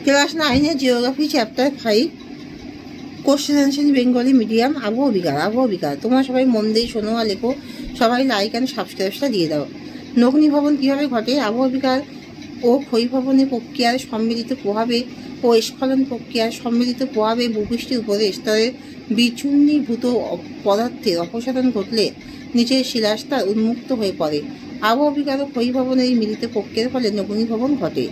Class 9 geography chapter 5 question answer Bengali medium আবহাওয়া বিকার। তোমরা সবাই মন দিয়ে শোনো আর লেখো। সবাই লাইক অ্যান্ড সাবস্ক্রাইবটা দিয়ে দাও। নগ্নিভবন কীভাবে ঘটে? আবহাওয়া বিকার ও ক্ষয়ভবনের প্রক্রিয়ার সম্মিলিত প্রভাবে ও স্খলন প্রক্রিয়ার সম্মিলিত প্রভাবে ভূপৃষ্ঠের উপরে স্তরের বিচূর্ণীভূত পদার্থের অপসারণ ঘটলে নিচের শিলাস্তর উন্মুক্ত হয়ে পড়ে। আবহাওয়া বিকার ও ক্ষয়ভবনের মিলিত প্রক্রিয়ার ফলে নগ্নিভবন ঘটে।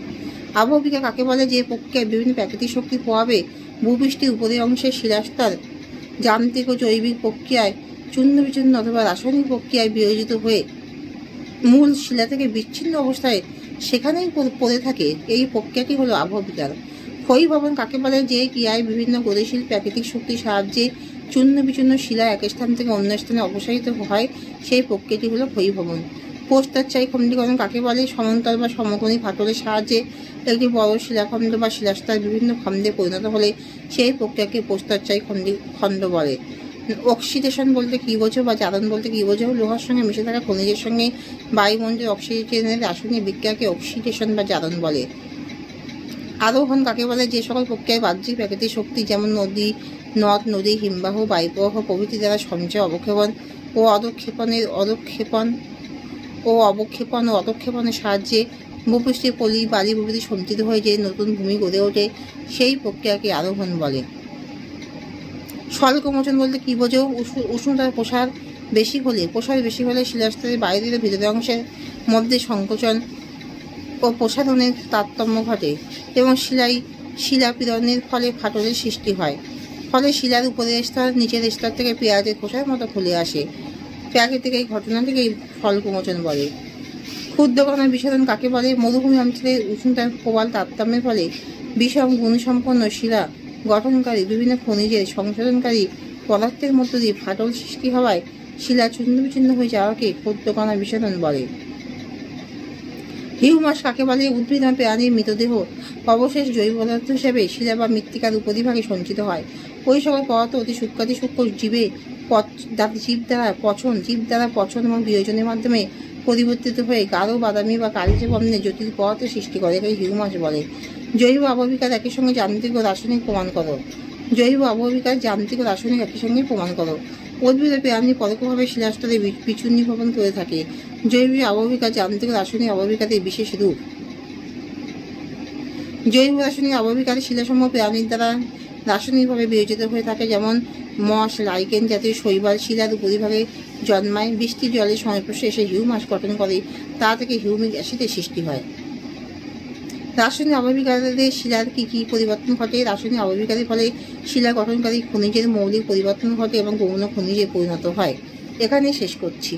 আবহাওয়া বিকার কাকে বলে? যে প্রক্রিয়ায় বিভিন্ন প্রাকৃতিক শক্তির প্রভাবে ভূপৃষ্ঠের উপরের অংশের শিলাস্তর যান্ত্রিক ও জৈবিক প্রক্রিয়ায় চূর্ণ বিচূর্ণ অথবা রাসায়নিক প্রক্রিয়ায় বিয়োজিত হয়ে মূল শিলা থেকে বিচ্ছিন্ন অবস্থায় সেখানেই পড়ে থাকে। এই প্রক্রিয়াটি হলো আবহাওয়া বিকার। ক্ষয়ভবন কাকে বলে? যে ক্রিয়ায় বিভিন্ন গতিশীল প্রাকৃতিক শক্তির সাহায্যে চূর্ণ বিচূর্ণ শিলা এক স্থান থেকে অন্য স্থানে অপসারিত হয়, সেই প্রক্রিয়াটি হলো ক্ষয়ভবন। প্রস্তরচায়ী খণ্ডীকরণ কাকে বলে? সমান্তর বা সমকোণী ফাটলের সাহায্যে একটি বড় শিলাখণ্ড বা শিলাস্তর বিভিন্ন খণ্ডে পরিণত হলে সেই প্রক্রিয়াকে প্রস্তরচায়ী খণ্ড বলে। অক্সিডেশন বলতে কী বোঝো বা জারণ বলতে কী বোঝো? লোহার সঙ্গে মিশে থাকা খনিজের সঙ্গে বায়ুমণ্ডলের অক্সিজেনের রাসায়নিক বিক্রিয়াকে অক্সিডেশন বা জারণ বলে। আরোহণ কাকে বলে? যে সকল প্রক্রিয়ায় বাহ্যিক প্রাকৃতিক শক্তি যেমন নদ নদী হিমবাহ বায়ুপ্রবাহ প্রভৃতি দ্বারা সঞ্চয় অবক্ষেপণ ও অবক্ষেপণের সাহায্যে ভূপৃষ্ঠের পলি বালি প্রভৃতি সঞ্চিত হয়ে যে নতুন ভূমি গড়ে ওঠে, সেই প্রক্রিয়াকে আরোহণ বলে। স্বল্পমোচন বলতে কী বোঝো? উষ্ণতার প্রসার বেশি হলে শিলাস্তরের বাইরের ভিতরের অংশের মধ্যে সংকোচন ও প্রসারণের তারতম্য ঘটে এবং শিলাপীড়নের ফলে ফাটলের সৃষ্টি হয়। ফলে শিলার উপরের স্তর নিচের স্তর থেকে পেঁয়াজের খোসার মতো খুলে আসে। প্রাকৃতিক এই ঘটনাটিকেই স্বল্পমোচন বলে। ক্ষুদ্রকণার বিস্ফোরণ কাকে বলে? মরুভূমি অঞ্চলের উষ্ণতার প্রবল তারতম্যের ফলে বিষম গুণসম্পন্ন শিলা গঠনকারী বিভিন্ন খনিজের সংশোধনকারী পদার্থের মধ্য দিয়ে ফাটল সৃষ্টি হওয়ায় শিলা চূর্ণ বিচূর্ণ হয়ে যাওয়াকে ক্ষুদ্রকণার বিস্ফোরণ বলে। হিউমাস কাকে বলে? উদ্ভিদ বা প্রাণীর মৃতদেহ অবশেষ জৈব পদার্থ হিসেবে শিলা বা মৃত্তিকার উপরিভাগে সঞ্চিত হয়। ওই সকল পদার্থ অতি সূক্ষ্ম জীব দ্বারা পচন এবং বিয়োজনের মাধ্যমে পরিবর্তিত হয়ে গাঢ় বাদামি বা কালচে বর্ণের জটিল পদার্থের সৃষ্টি করে। একে হিউমাস বলে। জৈব আবহাওয়া বিকার একই সঙ্গে যান্ত্রিক ও রাসায়নিক প্রমাণ করো। উদ্ভিদ ও প্রাণী পরোক্ষভাবে শিলাস্তরে বিচূর্ণীভবন করে থাকে। জৈবিক আবহাওয়া বিকার যান্ত্রিক ও রাসায়নিক আবহাওয়া বিকারের বিশেষ রূপ। জৈব রাসায়নিক আবহাওয়া বিকারে শিলাসমূহ প্রাণীর দ্বারা রাসায়নিকভাবে বিয়োজিত হয়ে থাকে, যেমন মস লাইকেন জাতীয় শৈবাল শিলার উপরিভাগে জন্মায়। বৃষ্টির জলের সংস্পর্শে এসে হিউমাস গঠন করে, তা থেকে হিউমিক অ্যাসিডের সৃষ্টি হয়। রাসায়নিক আবহাওয়া বিকারে শিলার কী পরিবর্তন ঘটে? রাসায়নিক আবহাওয়া বিকারের ফলে শিলা গঠনকারী খনিজের মৌলিক পরিবর্তন ঘটে এবং গৌণ খনিজে পরিণত হয়। এখানে শেষ করছি।